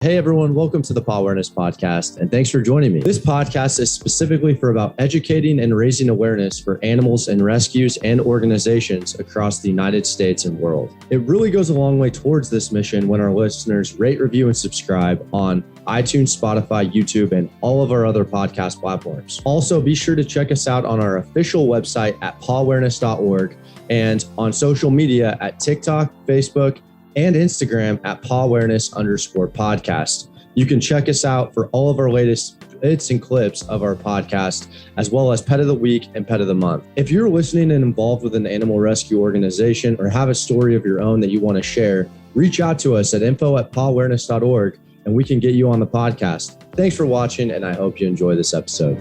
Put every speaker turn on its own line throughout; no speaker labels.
Hey everyone, welcome to the Pawareness Podcast, and thanks for joining me. This podcast is specifically for about educating and raising awareness for animals and rescues and organizations across the United States and world. It really goes a long way towards this mission when our listeners rate, review, and subscribe on iTunes, Spotify, YouTube, and all of our other podcast platforms. Also, be sure to check us out on our official website at pawareness.org and on social media at TikTok, Facebook, and Instagram at Pawareness_podcast. You can check us out for all of our latest bits and clips of our podcast, as well as Pet of the Week and Pet of the Month. If you're listening and involved with an animal rescue organization or have a story of your own that you want to share, reach out to us at info@pawareness.org and we can get you on the podcast. Thanks for watching, and I hope you enjoy this episode.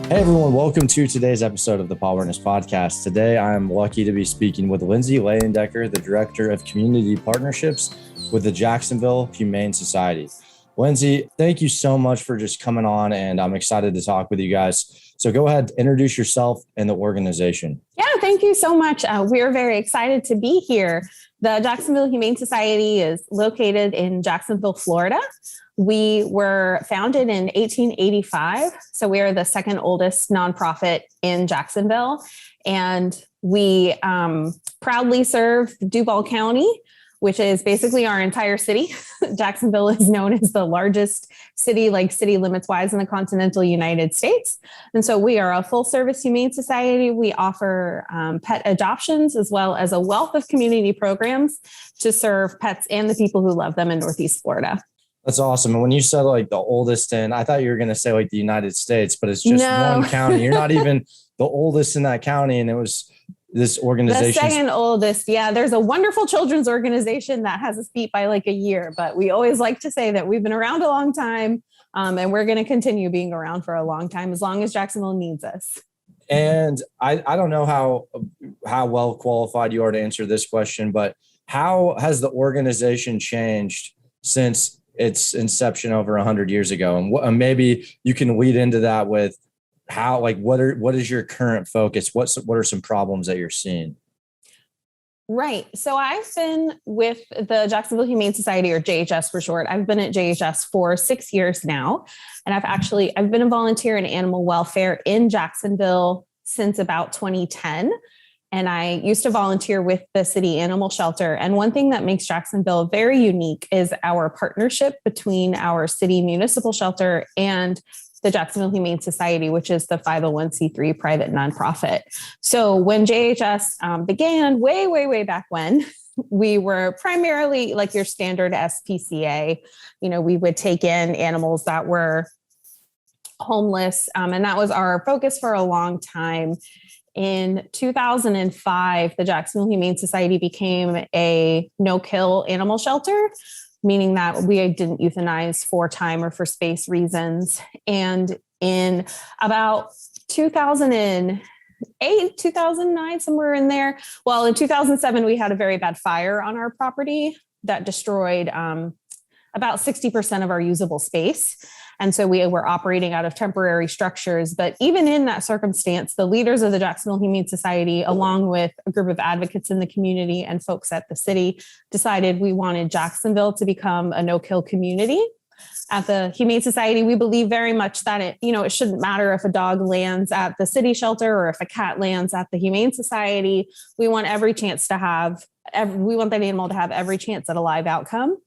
Hey everyone, welcome to today's episode of the Pawareness Podcast. Today I'm lucky to be speaking with Lindsay Layendecker, the Director of Community Partnerships with the Jacksonville Humane Society. Lindsay, thank you so much for just coming on, and I'm excited to talk with you guys. So go ahead, introduce yourself and the organization.
Yeah, thank you so much. We're very excited to be here. The Jacksonville Humane Society is located in Jacksonville, Florida. We were founded in 1885, so we are the second oldest nonprofit in Jacksonville, and we proudly serve Duval County, which is basically our entire city. Jacksonville is known as the largest city, like city limits wise, in the continental United States. And so we are a full service humane society. We offer pet adoptions as well as a wealth of community programs to serve pets and the people who love them in Northeast Florida.
That's awesome. And when you said like the oldest in, I thought you were going to say like the United States, but it's just one county. You're not even the oldest in that county. And it was this organization.
The second oldest. Yeah. There's a wonderful children's organization that has us beat by like a year, but we always like to say that we've been around a long time and we're going to continue being around for a long time, as long as Jacksonville needs us.
And I don't know how well qualified you are to answer this question, but how has the organization changed since its inception over 100 years ago? And maybe you can lead into that with how, like, what is your current focus? What are some problems that you're seeing?
Right. So I've been with the Jacksonville Humane Society, or JHS for short. I've been at JHS for 6 years now. And I've been a volunteer in animal welfare in Jacksonville since about 2010. And I used to volunteer with the city animal shelter. And one thing that makes Jacksonville very unique is our partnership between our city municipal shelter and the Jacksonville Humane Society, which is the 501c3 private nonprofit. So when JHS began way back when, we were primarily like your standard SPCA. You know, we would take in animals that were homeless. And that was our focus for a long time. In 2005, the Jacksonville Humane Society became a no-kill animal shelter, meaning that we didn't euthanize for time or for space reasons. And in about 2008, 2009, somewhere in there, well, in 2007, we had a very bad fire on our property that destroyed about 60% of our usable space. And so we were operating out of temporary structures. But even in that circumstance, the leaders of the Jacksonville Humane Society, along with a group of advocates in the community and folks at the city, decided we wanted Jacksonville to become a no-kill community. At the Humane Society, we believe very much that it shouldn't matter if a dog lands at the city shelter or if a cat lands at the Humane Society. We want that animal to have every chance at a live outcome,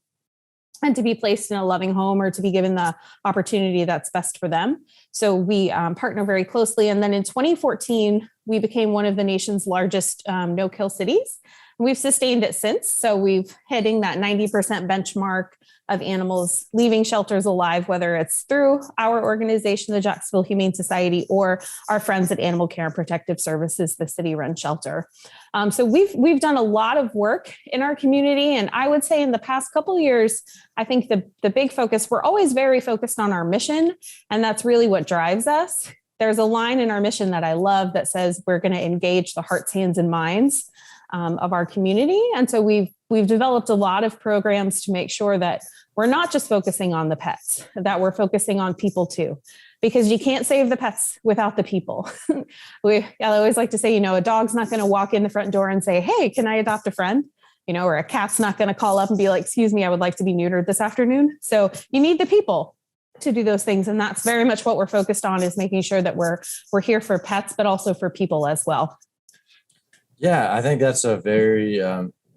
and to be placed in a loving home or to be given the opportunity that's best for them. So we partner very closely. And then in 2014, we became one of the nation's largest no-kill cities. We've sustained it since. So we've hitting that 90% benchmark of animals leaving shelters alive, whether it's through our organization, the Jacksonville Humane Society, or our friends at Animal Care and Protective Services, the city-run shelter. So we've done a lot of work in our community. And I would say in the past couple of years, I think the big focus, we're always very focused on our mission. And that's really what drives us. There's a line in our mission that I love that says we're going to engage the hearts, hands, and minds of our community. And so we've developed a lot of programs to make sure that we're not just focusing on the pets, that we're focusing on people too, because you can't save the pets without the people. I always like to say, a dog's not going to walk in the front door and say, hey, can I adopt a friend? Or a cat's not going to call up and be like, excuse me, I would like to be neutered this afternoon. So you need the people to do those things. And that's very much what we're focused on, is making sure that we're here for pets, but also for people as well.
Yeah, I think that's a very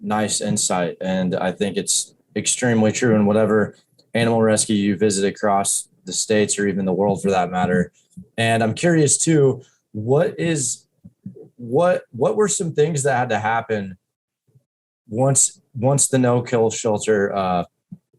nice insight. And I think it's extremely true in whatever animal rescue you visit across the states or even the world for that matter. And I'm curious too, what were some things that had to happen once the no-kill shelter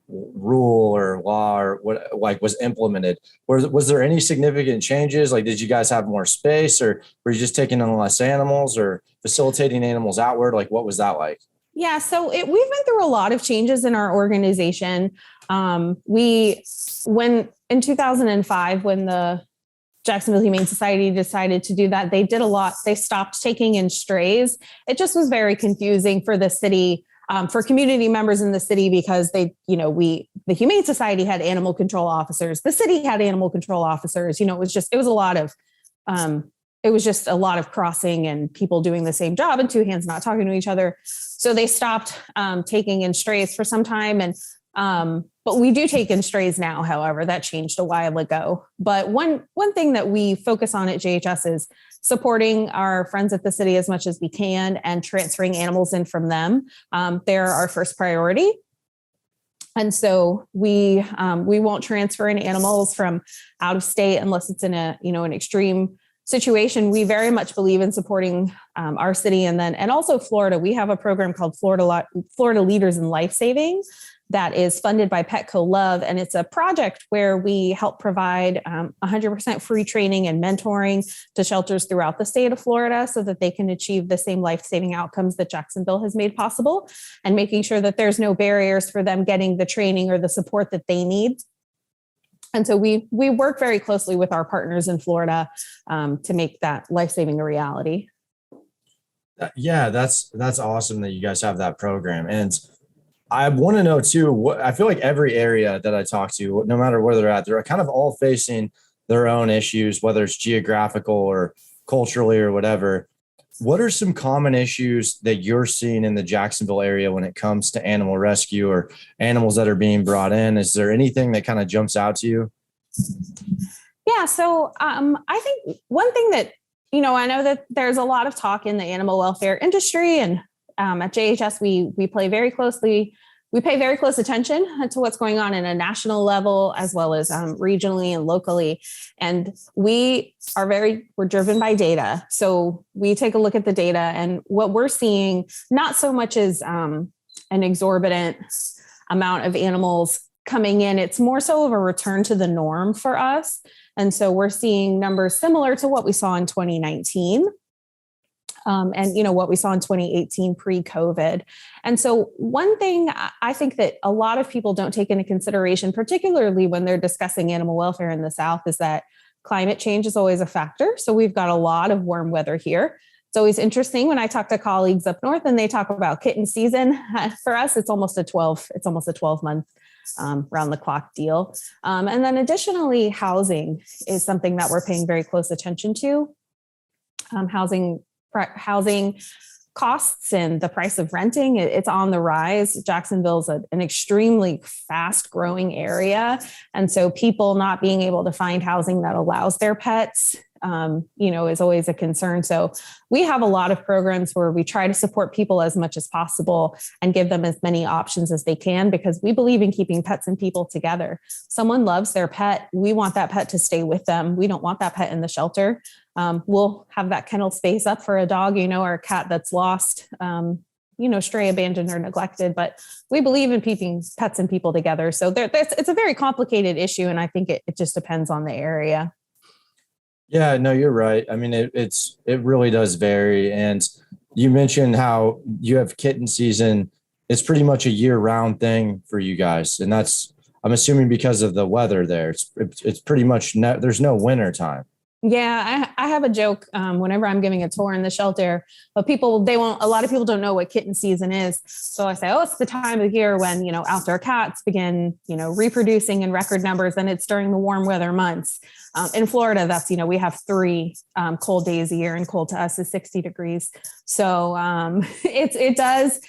rule or law or what was implemented? Was there any significant changes? Like, did you guys have more space, or were you just taking in less animals or facilitating animals outward? Like, what was that like?
Yeah, so we've been through a lot of changes in our organization. When in 2005, when the Jacksonville Humane Society decided to do that, they did a lot. They stopped taking in strays. It just was very confusing for the city, for community members in the city, because the Humane Society had animal control officers. The city had animal control officers. It was just a lot of crossing and people doing the same job and two hands not talking to each other. So they stopped taking in strays for some time. But we do take in strays now. However, that changed a while ago. But one thing that we focus on at JHS is supporting our friends at the city as much as we can and transferring animals in from them. They're our first priority. And so we won't transfer in animals from out of state unless it's in an extreme situation. We very much believe in supporting our city, and also Florida. We have a program called Florida Leaders in Life Saving that is funded by Petco Love, and it's a project where we help provide 100% free training and mentoring to shelters throughout the state of Florida so that they can achieve the same life-saving outcomes that Jacksonville has made possible, and making sure that there's no barriers for them getting the training or the support that they need. And so we work very closely with our partners in Florida to make that life-saving a reality.
Yeah, that's awesome that you guys have that program. And I want to know too, I feel like every area that I talk to, no matter where they're at, they're kind of all facing their own issues, whether it's geographical or culturally or whatever. What are some common issues that you're seeing in the Jacksonville area when it comes to animal rescue or animals that are being brought in? Is there anything that kind of jumps out to you?
Yeah. So I think one thing that, I know that there's a lot of talk in the animal welfare industry, and at JHS, we pay very close attention to what's going on in a national level, as well as regionally and locally. And we're driven by data. So we take a look at the data, and what we're seeing, not so much as an exorbitant amount of animals coming in, it's more so of a return to the norm for us. And so we're seeing numbers similar to what we saw in 2019. And what we saw in 2018 pre-COVID. And so one thing I think that a lot of people don't take into consideration, particularly when they're discussing animal welfare in the South, is that climate change is always a factor. So we've got a lot of warm weather here. It's always interesting when I talk to colleagues up north and they talk about kitten season. For us, it's almost a 12-month round the clock deal. And then additionally, housing is something that we're paying very close attention to. Housing costs and the price of renting, it's on the rise. Jacksonville's an extremely fast growing area. And so people not being able to find housing that allows their pets, is always a concern. So we have a lot of programs where we try to support people as much as possible and give them as many options as they can, because we believe in keeping pets and people together. Someone loves their pet. We want that pet to stay with them. We don't want that pet in the shelter. We'll have that kennel space up for a dog, or a cat that's lost, stray, abandoned, or neglected. But we believe in keeping pets and people together. So it's a very complicated issue. And I think it just depends on the area.
Yeah, no, you're right. I mean, it really does vary. And you mentioned how you have kitten season. It's pretty much a year-round thing for you guys. And that's, I'm assuming, because of the weather there. It's pretty much, there's no winter time.
Yeah, I have a joke whenever I'm giving a tour in the shelter, but a lot of people don't know what kitten season is. So I say, oh, it's the time of year when, outdoor cats begin, reproducing in record numbers, and it's during the warm weather months. In Florida, we have 3 cold days a year, and cold to us is 60 degrees. So it does.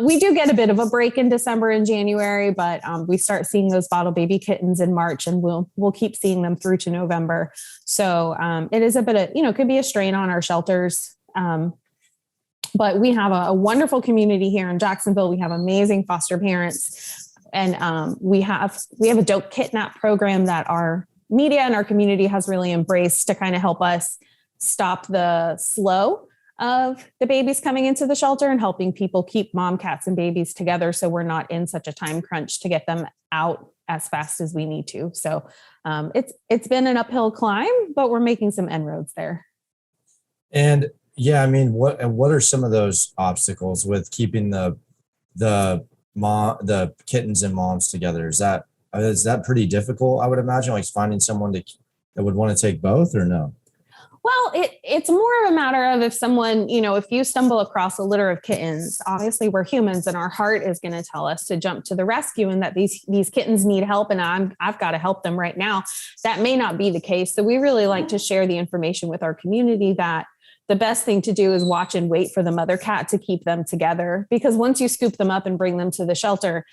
We do get a bit of a break in December and January, but we start seeing those bottle baby kittens in March, and we'll keep seeing them through to November. So it is a bit of, could be a strain on our shelters. But we have a wonderful community here in Jacksonville. We have amazing foster parents, and we have a dope kidnap program that our media and our community has really embraced to kind of help us stop the slow of the babies coming into the shelter and helping people keep mom cats and babies together, so we're not in such a time crunch to get them out as fast as we need to. So it's been an uphill climb, but we're making some inroads there.
And yeah, I mean, what are some of those obstacles with keeping the kittens and moms together? Is that pretty difficult? I would imagine, like finding someone that would want to take both, or no?
Well, it's more of a matter of if someone, if you stumble across a litter of kittens, obviously we're humans and our heart is going to tell us to jump to the rescue, and that these kittens need help and I've got to help them right now. That may not be the case. So we really like to share the information with our community that the best thing to do is watch and wait for the mother cat to keep them together, because once you scoop them up and bring them to the shelter,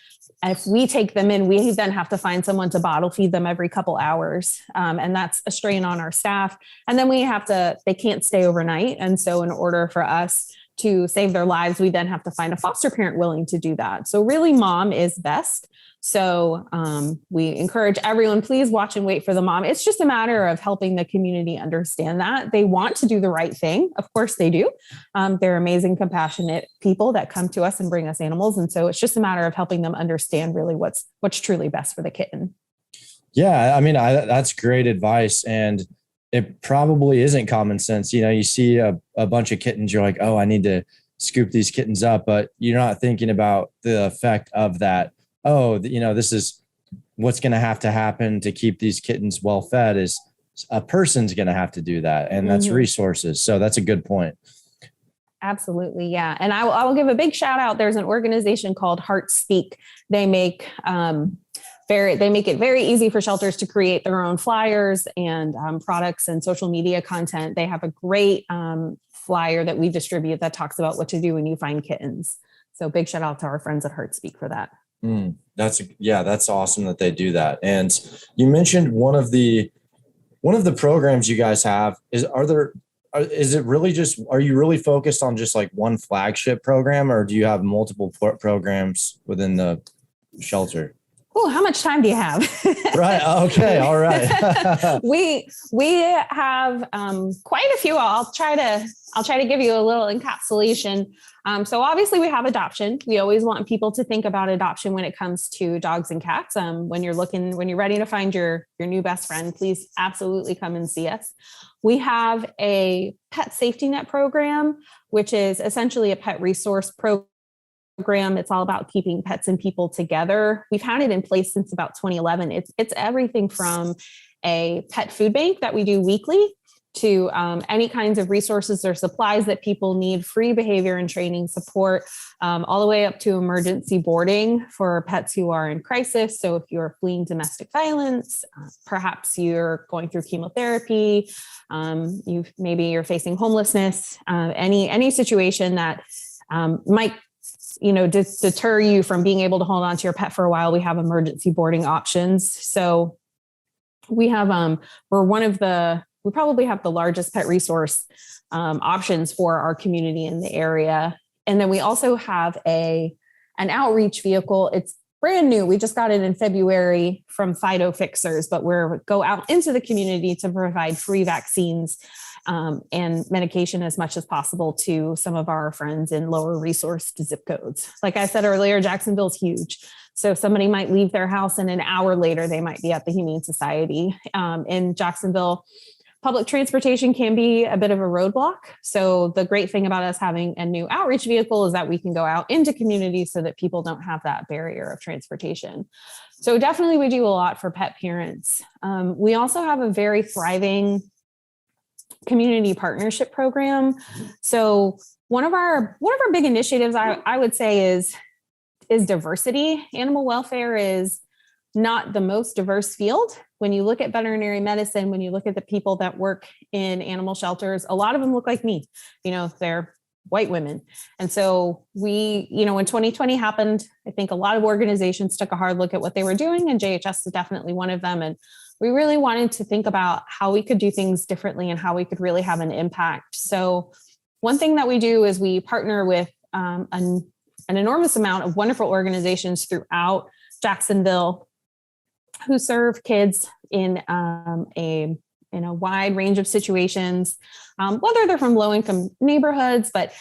if we take them in, we then have to find someone to bottle feed them every couple hours. And that's a strain on our staff. And then they can't stay overnight. And so in order for us to save their lives, we then have to find a foster parent willing to do that. So really mom is best. So we encourage everyone, please watch and wait for the mom. It's just a matter of helping the community understand that they want to do the right thing. Of course they do. They're amazing, compassionate people that come to us and bring us animals. And so it's just a matter of helping them understand really what's truly best for the kitten.
Yeah, I mean, that's great advice. And it probably isn't common sense. You see a bunch of kittens, you're like, oh, I need to scoop these kittens up. But you're not thinking about the effect of that. Oh, this is what's going to happen to keep these kittens well fed, is a person's going to have to do that. And that's resources. So that's a good point.
Absolutely. Yeah. And I will give a big shout out. There's an organization called Heart Speak. They make it very easy for shelters to create their own flyers and products and social media content. They have a great flyer that we distribute that talks about what to do when you find kittens. So big shout out to our friends at Heart Speak for that.
That's awesome that they do that. And you mentioned one of the programs you guys have are you really focused on just like one flagship program, or do you have multiple programs within the shelter?
Oh, how much time do you have?
Right. Okay. All right.
We have quite a few. I'll try to give you a little encapsulation. So obviously we have adoption. We always want people to think about adoption when it comes to dogs and cats. When you're ready to find your new best friend, please absolutely come and see us. We have a pet safety net program, which is essentially a pet resource program. It's all about keeping pets and people together. We've had it in place since about 2011. It's everything from a pet food bank that we do weekly to any kinds of resources or supplies that people need, free behavior and training support, all the way up to emergency boarding for pets who are in crisis. So if you're fleeing domestic violence, perhaps you're going through chemotherapy, you're facing homelessness, any situation that might deter you from being able to hold on to your pet for a while, we have emergency boarding options. So we have, we probably have the largest pet resource options for our community in the area. And then we also have an outreach vehicle. It's brand new. We just got it in February from Fido Fixers, but we're go out into the community to provide free vaccines and medication as much as possible to some of our friends in lower resourced zip codes. Like I said earlier, Jacksonville's huge. So somebody might leave their house and an hour later, they might be at the Humane Society. In Jacksonville, public transportation can be a bit of a roadblock. So the great thing about us having a new outreach vehicle is that we can go out into communities so that people don't have that barrier of transportation. So definitely we do a lot for pet parents. We also have a very thriving community partnership program. So one of our big initiatives, I would say, is diversity. Animal welfare is not the most diverse field. When you look at veterinary medicine, when you look at the people that work in animal shelters, a lot of them look like me. They're white women. And so when 2020 happened, I think a lot of organizations took a hard look at what they were doing, and JHS is definitely one of them. And we really wanted to think about how we could do things differently and how we could really have an impact. So one thing that we do is we partner with an enormous amount of wonderful organizations throughout Jacksonville who serve kids in a wide range of situations, whether they're from low-income neighborhoods, but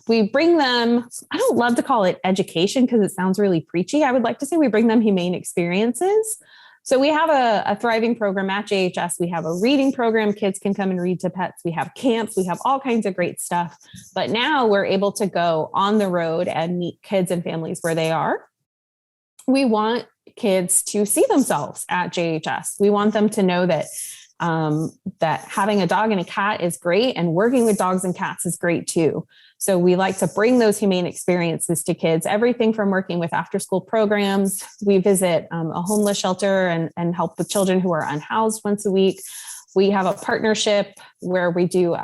we bring them, I don't love to call it education because it sounds really preachy. I would like to say we bring them humane experiences. So we have a thriving program at JHS. We have a reading program. Kids can come and read to pets. We have camps. We have all kinds of great stuff. But now we're able to go on the road and meet kids and families where they are. We want kids to see themselves at JHS. We want them to know that having a dog and a cat is great, and working with dogs and cats is great too. So we like to bring those humane experiences to kids, everything from working with after school programs. We visit a homeless shelter and help with children who are unhoused once a week. We have a partnership where we do,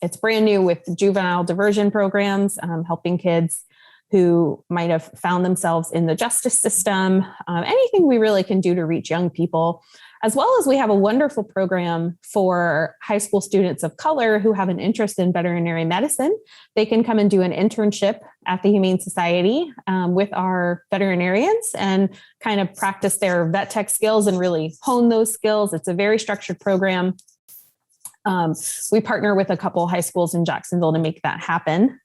it's brand new, with juvenile diversion programs, helping kids who might have found themselves in the justice system, anything we really can do to reach young people. As well as we have a wonderful program for high school students of color who have an interest in veterinary medicine. They can come and do an internship at the Humane Society with our veterinarians and kind of practice their vet tech skills and really hone those skills. It's a very structured program. We partner with a couple high schools in Jacksonville to make that happen.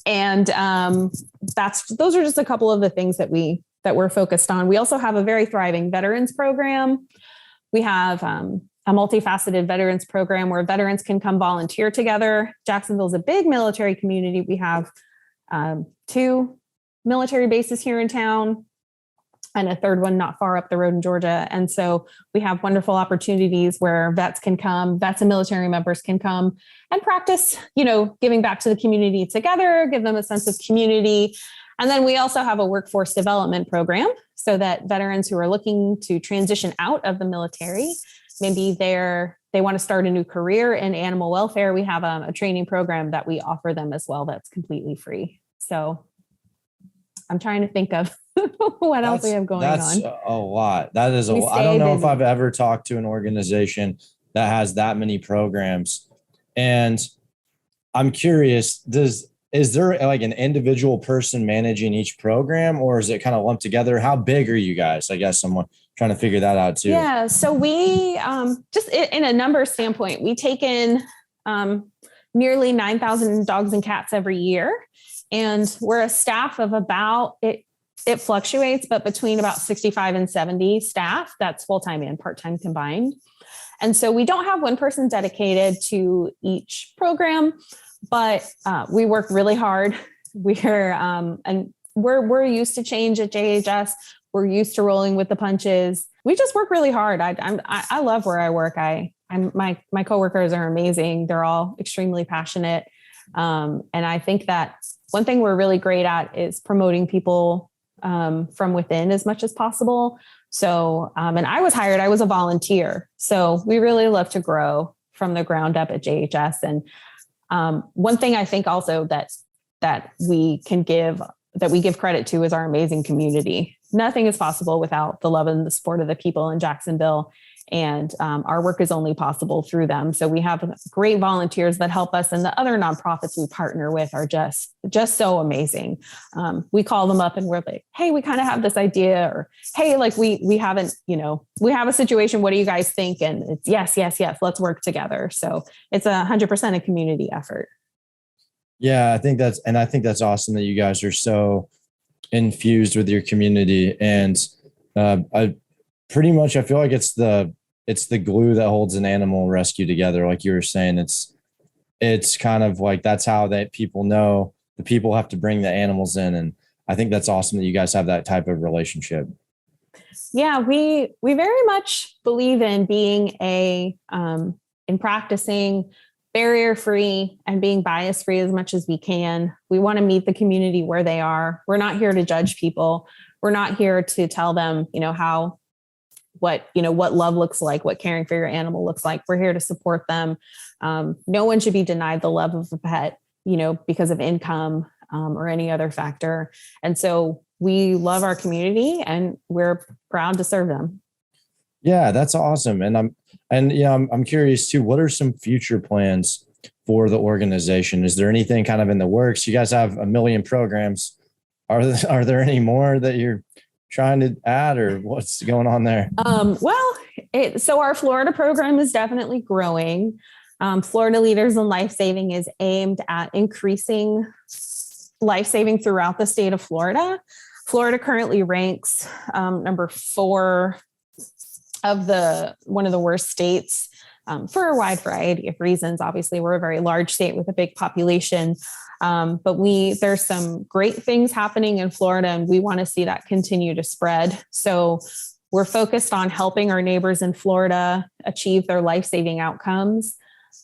And those are just a couple of the things that we're focused on. We also have a very thriving veterans program. We have a multifaceted veterans program where veterans can come volunteer together. Jacksonville is a big military community. We have 2 military bases here in town and a third one not far up the road in Georgia. And so we have wonderful opportunities where vets and military members can come and practice, giving back to the community together, give them a sense of community. And then we also have a workforce development program so that veterans who are looking to transition out of the military, maybe they want to start a new career in animal welfare. We have a training program that we offer them as well that's completely free. So I'm trying to think of what else we have going on.
That's a lot. That is I don't know if I've ever talked to an organization that has that many programs. And I'm curious, is there like an individual person managing each program, or is it kind of lumped together? How big are you guys? I guess someone trying to figure that out too.
Yeah. So we, just in a number standpoint, we take in nearly 9,000 dogs and cats every year. And we're a staff of it fluctuates, but between about 65 and 70 staff. That's full-time and part-time combined. And so we don't have one person dedicated to each program, but we work really hard. We're used to change at JHS. We're used to rolling with the punches. We just work really hard. I love where I work. My coworkers are amazing. They're all extremely passionate. And I think that one thing we're really great at is promoting people from within as much as possible. So, and I was a volunteer. So we really love to grow from the ground up at JHS. And one thing I think also that we give credit to is our amazing community. Nothing is possible without the love and the support of the people in Jacksonville. And our work is only possible through them. So we have great volunteers that help us, and the other nonprofits we partner with are just so amazing. We call them up and we're like, hey, we kind of have this idea, or hey, like we have a situation. What do you guys think? And it's yes, let's work together. So it's 100% a community effort.
Yeah, I think that's awesome that you guys are so infused with your community. And I feel like it's the glue that holds an animal rescue together. Like you were saying, it's kind of like, that's how that people know the people have to bring the animals in. And I think that's awesome that you guys have that type of relationship.
Yeah, we very much believe in being in practicing barrier-free and being bias-free as much as we can. We want to meet the community where they are. We're not here to judge people. We're not here to tell them, what love looks like, what caring for your animal looks like. We're here to support them. No one should be denied the love of a pet, because of income or any other factor. And so we love our community and we're proud to serve them.
Yeah, that's awesome. And I'm curious too, what are some future plans for the organization? Is there anything kind of in the works? You guys have a million programs. Are there any more that you're trying to add, or what's going on there?
So our Florida program is definitely growing. Florida Leaders in Life Saving is aimed at increasing life saving throughout the state of Florida. Florida currently ranks number 4 of one of the worst states for a wide variety of reasons. Obviously, we're a very large state with a big population, but there's some great things happening in Florida, and we want to see that continue to spread. So we're focused on helping our neighbors in Florida achieve their life-saving outcomes.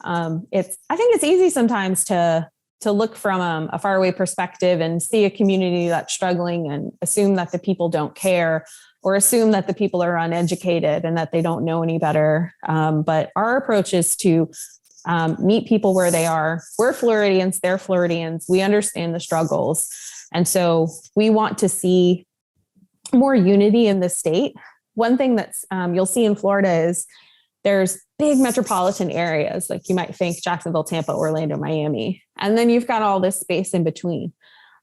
I think it's easy sometimes to look from a faraway perspective and see a community that's struggling and assume that the people don't care, or assume that the people are uneducated and that they don't know any better. But our approach is to meet people where they are. We're Floridians, they're Floridians. We understand the struggles. And so we want to see more unity in the state. One thing that's you'll see in Florida is there's big metropolitan areas, like you might think Jacksonville, Tampa, Orlando, Miami. And then you've got all this space in between.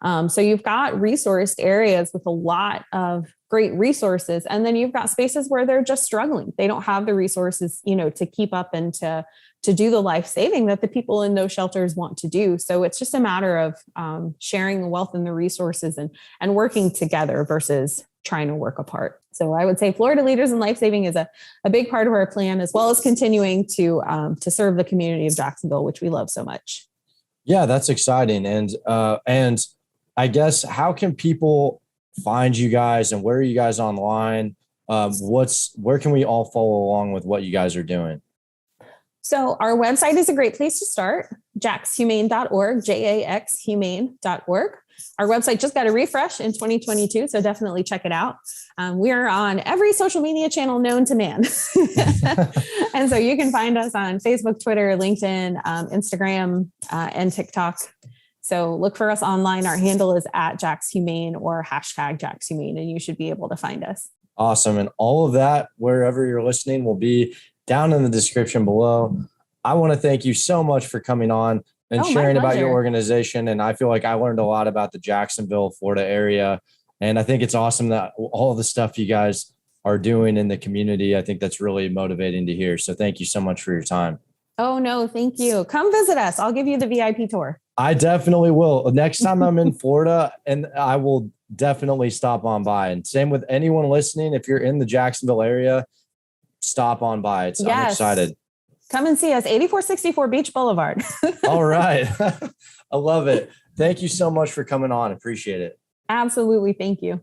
So you've got resourced areas with a lot of great resources. And then you've got spaces where they're just struggling. They don't have the resources, to keep up and to do the life saving that the people in those shelters want to do. So it's just a matter of sharing the wealth and the resources and working together versus trying to work apart. So I would say Florida Leaders in Life Saving is a big part of our plan, as well as continuing to serve the community of Jacksonville, which we love so much.
Yeah, that's exciting. And I guess, how can people find you guys, and where are you guys online? Where can we all follow along with what you guys are doing?
So our website is a great place to start, jaxhumane.org, jaxhumane.org. Our website just got a refresh in 2022, so definitely check it out. We are on every social media channel known to man. And so you can find us on Facebook, Twitter, LinkedIn, Instagram, and TikTok. So look for us online. Our handle is @JaxHumane or #JaxHumane, and you should be able to find us.
Awesome. And all of that, wherever you're listening, will be down in the description below. I want to thank you so much for coming on and sharing about your organization. And I feel like I learned a lot about the Jacksonville, Florida area. And I think it's awesome that all the stuff you guys are doing in the community, I think that's really motivating to hear. So thank you so much for your time.
Oh, no, thank you. Come visit us. I'll give you the VIP tour.
I definitely will. Next time I'm in Florida, and I will definitely stop on by. And same with anyone listening. If you're in the Jacksonville area, stop on by. I'm excited.
Come and see us, 8464 Beach Boulevard.
All right. I love it. Thank you so much for coming on. Appreciate it.
Absolutely. Thank you.